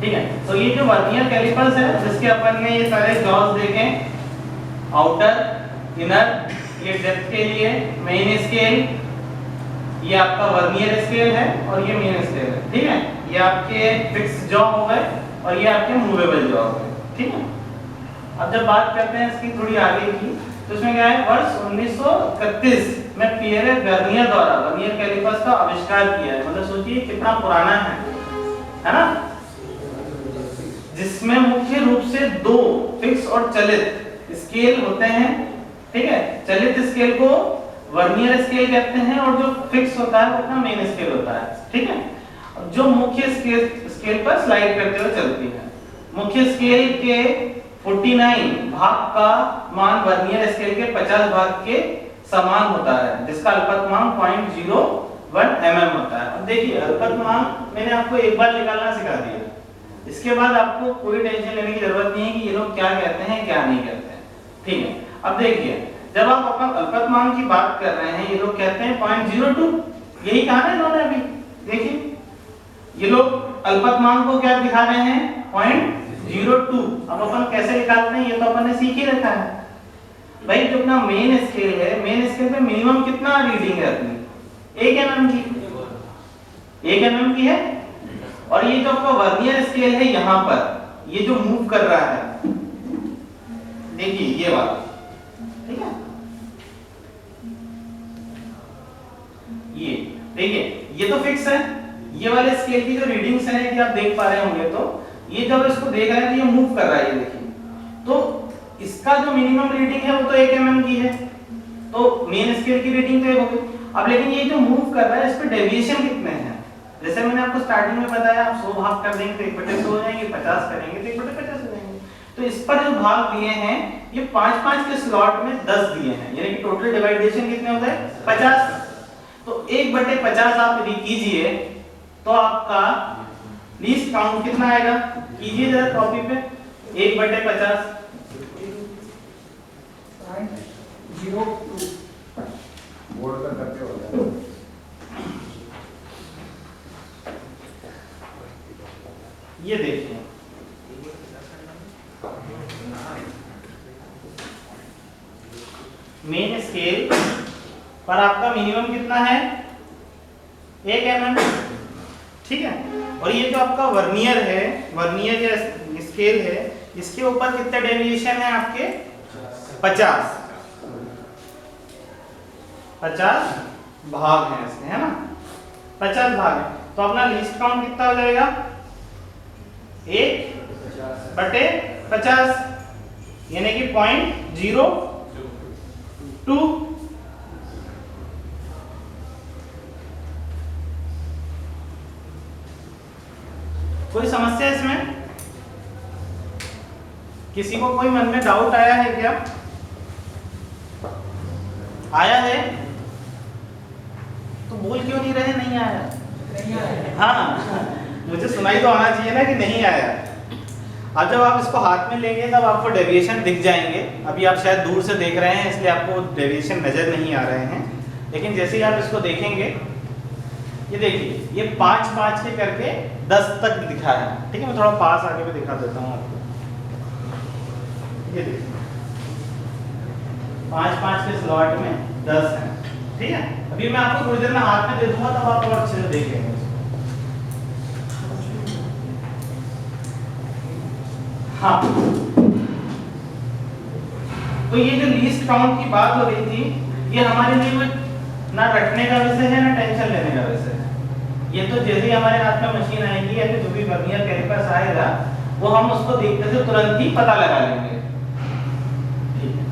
ठीक है। तो ये जो वर्नियर कैलिपर्स है जिसके अपन ने ये सारे जॉज देखे, आउटर, इनर, ये डेप्थ के लिए मेन स्केल, ये आपका वर्नियर स्केल है और ये मेन स्केल है, ठीक है। ये आपके फिक्स जॉ हो गए और ये आपके मूवेबल जॉ हो गए, ठीक है। अब जब बात करते हैं इसकी थोड़ी आगे की, तो इसमें क्या है, वर्ष 1931 में पियरे वर्नियर द्वारा वर्नियर कैलिपर्स का आविष्कार किया है। मतलब सोचिए कितना पुराना है ना, जिसमें मुख्य रूप से दो फिक्स और चलित स्केल होते हैं, ठीक है। चलित स्केल को वर्नियर स्केल कहते हैं और जो फिक्स होता है वो अपना मेन स्केल होता है, ठीक है, जो मुख्य स्केल पर स्लाइड करते हुए चलती है। मुख्य स्केल के 49 भाग का मान वर्नियर स्केल के 50 भाग के समान होता है, जिसका अल्पतमांक 0.01 mm होता है। अब देखिए अल्पतमांक मैंने आपको एक बार निकालना सिखा दिया, इसके बाद आपको कोई टेंशन लेने की जरूरत नहीं है कि ये लोग क्या कहते हैं क्या नहीं कहते हैं, ठीक है। अब देखिए जब आप अपना अल्पतमांक की बात कर रहे हैं, ये लोग कहते हैं 0.02, यही कहा ना इन्होंने अभी। देखिए ये लोग अल्पतमांक को क्या दिखा रहे हैं, 0.02। अब अपन कैसे निकालते हैं ये तो अपन ने सीख ही रखा है भाई। जो अपना मेन स्केल है, मेन स्केल पे मिनिमम कितना रीडिंग है अपनी, 1 mm की, 1 mm की है। और ये जो आपका वर्नियर स्केल है यहाँ पर ये जो मूव कर रहा है, देखिए ये वाला, ठीक है, ये देखिए ये तो फिक्स है। ये वाले स्केल की जो रीडिंग्स हैं कि आप देख पा रहे होंगे, तो ये जब इसको देख रहे हैं तो ये मूव कर रहा है, ये देखिए। तो इसका जो मिनिमम रीडिंग है वो तो 1 mm की है, तो मेन स्केल की रीडिंग तो ये हो गई। अब लेकिन ये जो मूव कर रहा है इस पे डेविएशन कितने हैं, जैसे मैंने आपको स्टार्टिंग में बताया, आप 100 भाग कर देंगे तो 1/100 हो जाएंगे, 50 करेंगे तो 1/50 हो जाएंगे। तो इस पर जो भाग दिए हैं ये 5-5 के स्लॉट में 10 दिए हैं, यानी कि टोटल डिवाइडेशन कितने होते हैं, 50। तो 1/50 आप यदि कीजिए तो आपका लीस्ट काउंट कितना आएगा, कीजिए जरा कॉपी पे, 1/50 0.02 बोर्ड पर करते हो जाए। ये देखिए मेन स्केल पर आपका मिनिमम कितना है, 1 mm, ठीक है। और ये जो आपका वर्नियर है, वर्नियर या स्केल है, इसके ऊपर कितने डेविएशन है आपके, 50 भाग हैं इसमें, है ना, 50 भाग है। तो अपना लीस्ट काउंट कितना हो जाएगा, 1/50, यानी कि 0.02। कोई समस्या इसमें, किसी को कोई मन में डाउट आया है क्या, आया है तो बोल क्यों नहीं रहे, नहीं आया, नहीं आया। हाँ मुझे सुनाई तो आना चाहिए ना कि नहीं आया। अब जब आप इसको हाथ में लेंगे तब आपको डेविएशन दिख जाएंगे। अभी आप शायद दूर से देख रहे हैं इसलिए आपको डेविएशन नजर नहीं आ रहे हैं, लेकिन जैसे ही आप इसको देखेंगे, ये देखिए ये 5-5 के करके 10 तक दिखा है, ठीक है। मैं थोड़ा पास आगे भी दिखा देता हूँ आपको, ये देखिए 5-5 के स्लॉट में 10 है, ठीक है। अभी मैं आपको थोड़ी देर में हाथ में दे दूंगा तब आप और अच्छे से देखेंगे। हाँ, तो ये जो लीस्ट काउंट की बात हो रही थी, ये हमारे लिए ना रटने का विषय है ना टेंशन लेने का विषय है। ये तो जैसे ही हमारे हाथ में मशीन आएगी या फिर जो भी वर्नियर कैलिपर्स आएगा वो हम उसको देखते से तुरंत ही पता लगा लेंगे, ठीक है।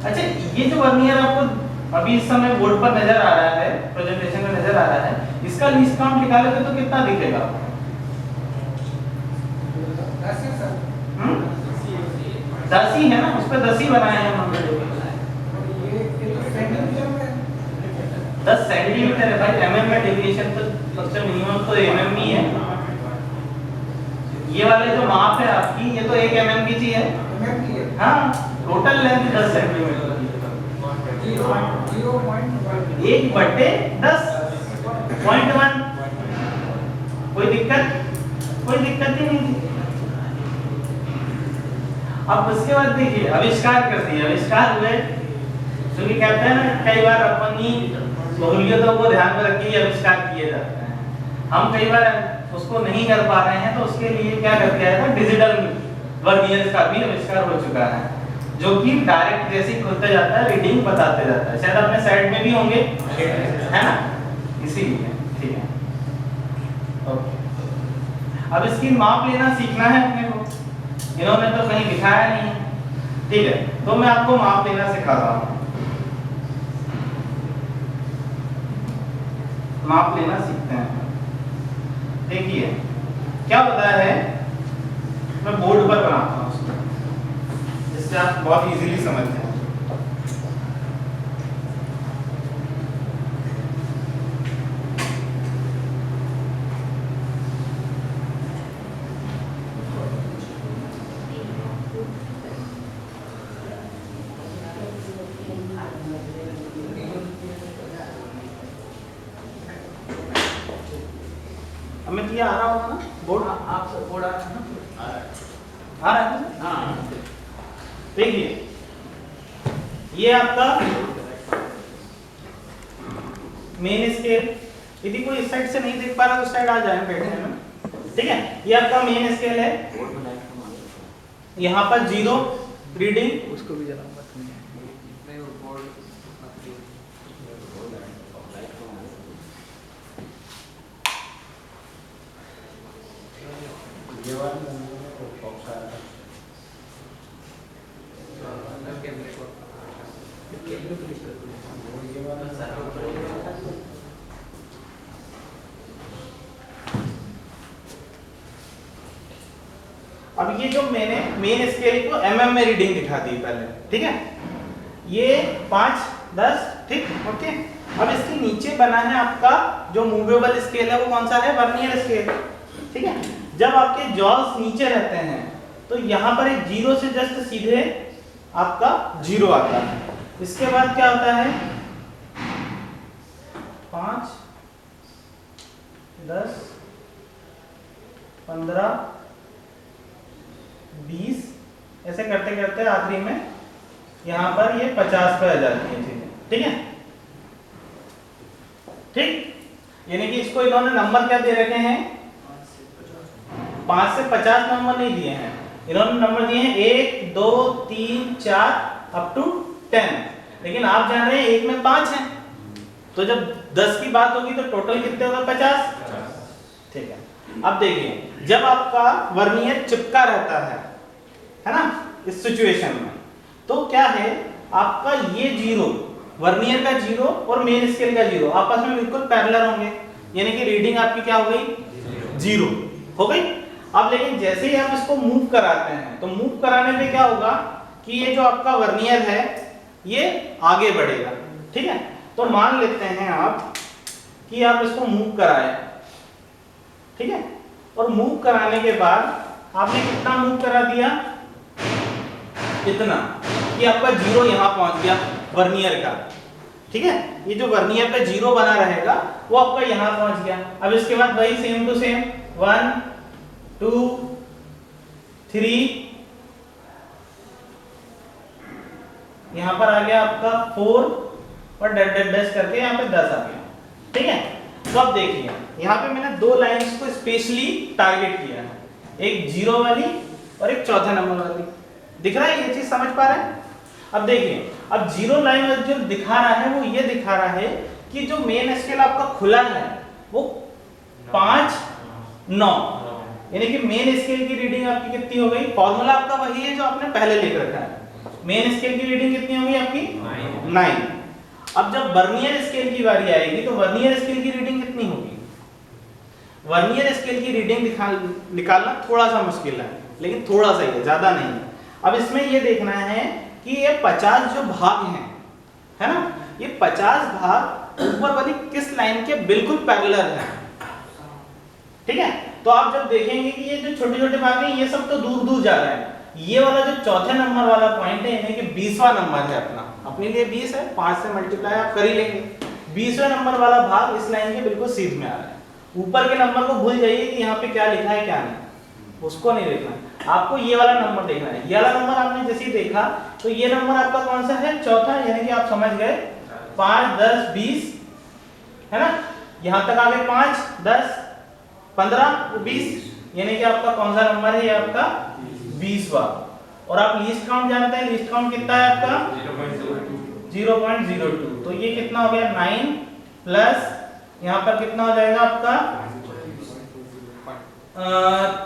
अच्छा, ये जो वर्नियर आपको अभी इस समय बोर्ड पर नजर आ रहा है, प्रेजेंटेशन में नजर आ रहा है, इसका लीस्ट काउंट निकालोगे तो कितना दिखेगा, 10 ही है ना, उस पर 10 ही बनाए हैं हमने। 10 सेंटीमीटर है भाई, mm में डेविएशन तो सबसे मिनिमम तो mm ही है। ये वाले जो माप है आपकी, ये तो 1 mm की चीज है, हाँ, टोटल लेंथ 10 सेंटीमीटर, 1/10, 0.1। कोई दिक्कत ही नहीं थी। अब उसके बाद देखिए आविष्कार कर दिए, आविष्कार हुए, क्योंकि कहते हैं ना कई बार अपनी सहूलियतों को ध्यान में रख के आविष्कार किए जाते हैं। हम कई बार उसको नहीं कर पा रहे हैं, तो उसके लिए क्या करके आया था, डिजिटल वर्नियर का भी आविष्कार हो चुका है, जो कि डायरेक्ट जैसे ही खुलते जाता है रीडिंग बताते जाता है। शायद अपने साइड में भी होंगे, है ना, इसीलिए। ठीक है, ओके। अब इसकी माप लेना सीखना है अपने को, इन्होंने तो कहीं दिखाया नहीं है। ठीक है, तो मैं आपको माप लेना सिखा रहा हूँ। माप लेना सीखते हैं। देखिए क्या होता है, मैं बोर्ड पर बनाता हूँ उसको, जिससे आप बहुत इजीली समझ जाए। हमें ये आ रहा होगा ना बोर्ड, आप बोर्ड आ रहा है ना, आ रहा है ना। हाँ, देखिए ये आपका मेन स्केल, यदि कोई इस साइड से नहीं देख पा रहा तो उस साइड आ जाए बैठने में। ठीक है, ये आपका मेन स्केल है, यहाँ पर 0 रीडिंग, उसको भी जलाऊंगा। अब ये जो मैंने मेन स्केल को mm में रीडिंग दिखा दी पहले, ठीक है, ये 5, 10, ठीक, ओके। अब इसके नीचे बना है आपका जो मूवेबल स्केल है, वो कौन सा है, वर्नियर स्केल, ठीक है। जब आपके जॉस नीचे रहते हैं तो यहाँ पर एक 0 से जस्ट सीधे आपका 0 आता है। इसके बाद क्या होता है, 5, 10, 15, 20, ऐसे करते करते आखिरी में यहाँ पर ये 50 पे आ जाती है चीजें, ठीक है। ठीक, यानी कि इसको इन्होंने नंबर क्या दे रखे हैं, 5 से 50 नंबर नहीं दिए हैं, इन्होंने नंबर दिए हैं 1, 2, 3, 4 अप टू 10। लेकिन आप जान रहे हैं 1 में 5 है, तो जब 10 की बात होगी तो टोटल कितने होगा, 50, ठीक है। अब देखिए जब आपका वर्नियर चिपका रहता है ना, इस सिचुएशन में, तो क्या है आपका ये 0, वर्नियर का 0 और मेन स्केल का 0 आपस में बिल्कुल पैरेलल होंगे, यानी कि रीडिंग आपकी क्या हो गई, 0 हो गई। अब लेकिन जैसे ही आप इसको मूव कराते हैं, तो मूव कराने पे क्या होगा कि ये जो आपका वर्नियर है ये आगे बढ़ेगा, ठीक है। तो मान लेते हैं आप कि आप इसको मूव कराए, ठीक है, और मूव कराने के बाद आपने कितना मूव करा दिया, इतना कि आपका 0 यहां पहुंच गया वर्नियर का, ठीक है। ये जो वर्नियर पे 0 बना रहेगा वो आपका यहां पहुंच गया। अब इसके बाद वही सेम टू सेम 1, 2, 3, यहां पर आ गया आपका 4 और डैश डैश डैश करके यहाँ पे 10 आ गया, ठीक है। तो अब देखिए यहाँ पे मैंने 2 लाइंस को स्पेशली टारगेट किया है, एक 0 वाली और एक चौथा नंबर वाली, दिख रहा है, ये चीज समझ पा रहे हैं। अब देखिए अब 0 लाइन जो दिखा रहा है वो ये दिखा रहा है कि जो मेन स्केल आपका खुला है वो 5, 9, यानी कि मेन स्केल की रीडिंग आपकी कितनी हो गई, फॉर्मूला आपका वही है जो आपने पहले लिख रखा है, मेन स्केल की रीडिंग कितनी होगी आपकी 9। अब जब वर्नियर स्केल की बारी आएगी तो वर्नियर स्केल की रीडिंग कितनी होगी, वर्नियर स्केल की रीडिंग निकालना थोड़ा सा मुश्किल है, लेकिन थोड़ा सा ही है, ज्यादा नहीं है। अब इसमें ये देखना है कि ये 50 जो भाग हैं, है ना, ये 50 भाग ऊपर वाली किस लाइन के बिल्कुल पैरेलल है, ठीक है। तो आप जब देखेंगे कि ये जो छोटे छोटे भाग हैं ये सब तो दूर दूर जा रहे हैं, ये वाला जो चौथे नंबर वाला पॉइंट है यानी कि 20वां नंबर है अपना, अपने लिए 20 है, 5 से मल्टीप्लाई आप कर ही लेंगे, 20वें नंबर वाला भाग इस लाइन के बिल्कुल सीध में आ रहा है। ऊपर के नंबर को भूल जाइए कि यहाँ पे क्या लिखा है क्या नहीं, उसको नहीं देखना, आपको ये वाला नंबर देखना है। ये वाला नंबर आपने जैसे ही देखा तो ये नंबर आपका कौन सा है, चौथा, यानी कि आप समझ गए 5, 10, 20 है ना, यहाँ तक आ गए 5, 10, 15, 20, यानी कि आपका कौन सा नंबर है, ये आपका 20वां। और आप लीस्ट काउंट जानते हैं, लीस्ट काउंट कितना है आपका 0.02, तो ये कितना हो गया 9 प्लस यहाँ पर कितना हो जाएगा आपका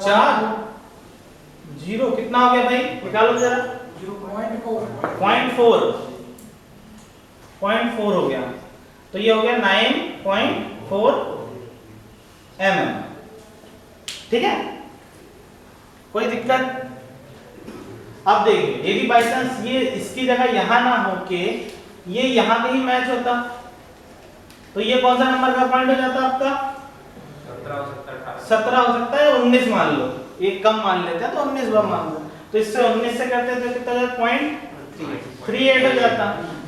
4, 0 कितना हो गया भाई, निकालो जरा, 0.4 हो गया, तो ये हो गया 9.4 mm। ठीक है, कोई दिक्कत? अब देखिए यदि बाई चांस ये इसकी जगह यहां ना होके ये यहां पे ही मैच होता तो ये कौन सा नंबर का पॉइंट हो जाता आपका, 17 हो सकता है, 19 मान लो, एक कम मान लेते हैं तो 19 बार मान लो, तो इससे 19 से करते तो कितना जाता, 0.38 हो जाता,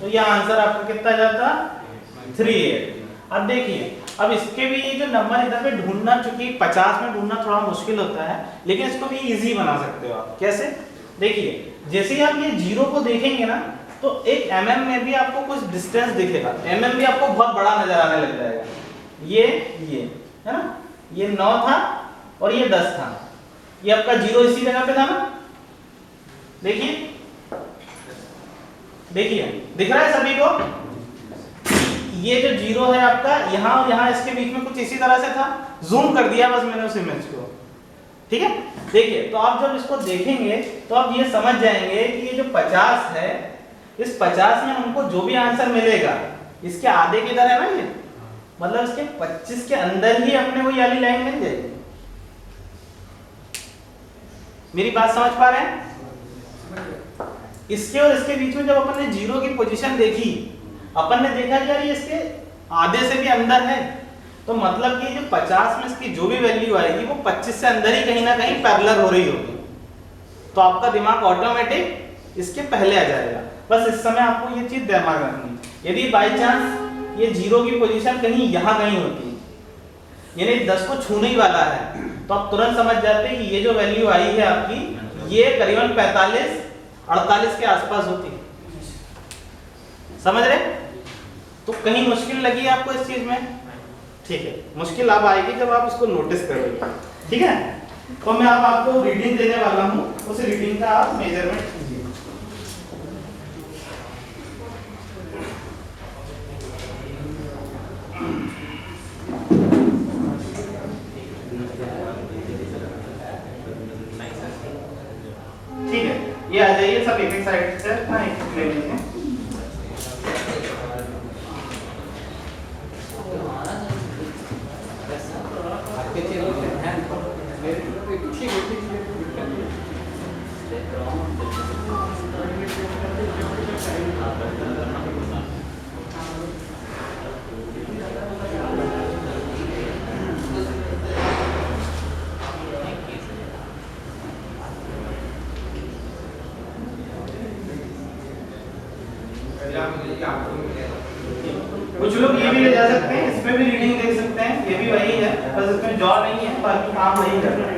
तो ये आंसर आपका कितना जाता 38। अब देखिए, अब इसके भी ये जो नंबर इधर पे ढूंढना, चूंकि 50 में ढूंढना थोड़ा मुश्किल होता है, लेकिन इसको भी इजी बना सकते हो आप। कैसे? देखिए जैसे ही आप ये 0 को देखेंगे ना तो एक mm में भी आपको कुछ डिस्टेंस दिखेगा, mm भी आपको बहुत बड़ा नजर आने लग जाएगा। ये है ना, ये 9 था और ये 10 था, ये आपका 0 इसी जगह पे था ना, देखिए दिख रहा है सभी को, ये जो 0 है आपका यहाँ और यहाँ इसके बीच में कुछ इसी तरह से था, जूम कर दिया बस मैंने उस इमेज को। ठीक है, देखिए तो आप जब इसको देखेंगे तो आप ये समझ जाएंगे कि ये जो 50 है, इस 50 में हमको जो भी आंसर मिलेगा इसके आधे किधर है ना, ये मतलब इसके 25 के अंदर ही अपने को ये वाली लाइन मिल जाएगी। मेरी बात समझ पा रहे हैं? इसके और इसके बीच में जब अपन ने 0 की पोजीशन देखी, अपन ने देखा कि यार ये इसके आधे से भी अंदर है, तो मतलब कि जो 50 में इसकी जो भी वैल्यू आएगी वो 25 से अंदर ही कहीं ना कहीं पैरेलल हो रही होगी, तो आपका दिमाग ऑटोमेटिक इसके पहले आ जाएगा। बस इस समय आपको ये चीज दिमाग रखनी। यदि बाय चांस ये 0 की पोजीशन कहीं यहाँ कहीं होती, यानी 10 को छूने ही वाला है, तो आप तुरंत समझ जाते कि ये जो वैल्यू आई है आपकी, ये करीबन 45-48 के आसपास होती। समझ रहे? तो कहीं मुश्किल लगी आपको इस चीज में? ठीक है, मुश्किल अब आएगी जब आप इसको नोटिस करोगे। ठीक है, तो मैं अब आपको रीडिंग देने वाला हूं, उस रीडिंग का आप मेजरमेंट कीजिए। ठीक है, ये आ जाइए सब एक साइड से ना, एक ले लीजिए। कुछ लोग ये भी ले जा सकते हैं, इसमें भी रीडिंग देख सकते हैं, ये भी वही है, बस इसमें जॉ नहीं है, बाकी काम वही करना है।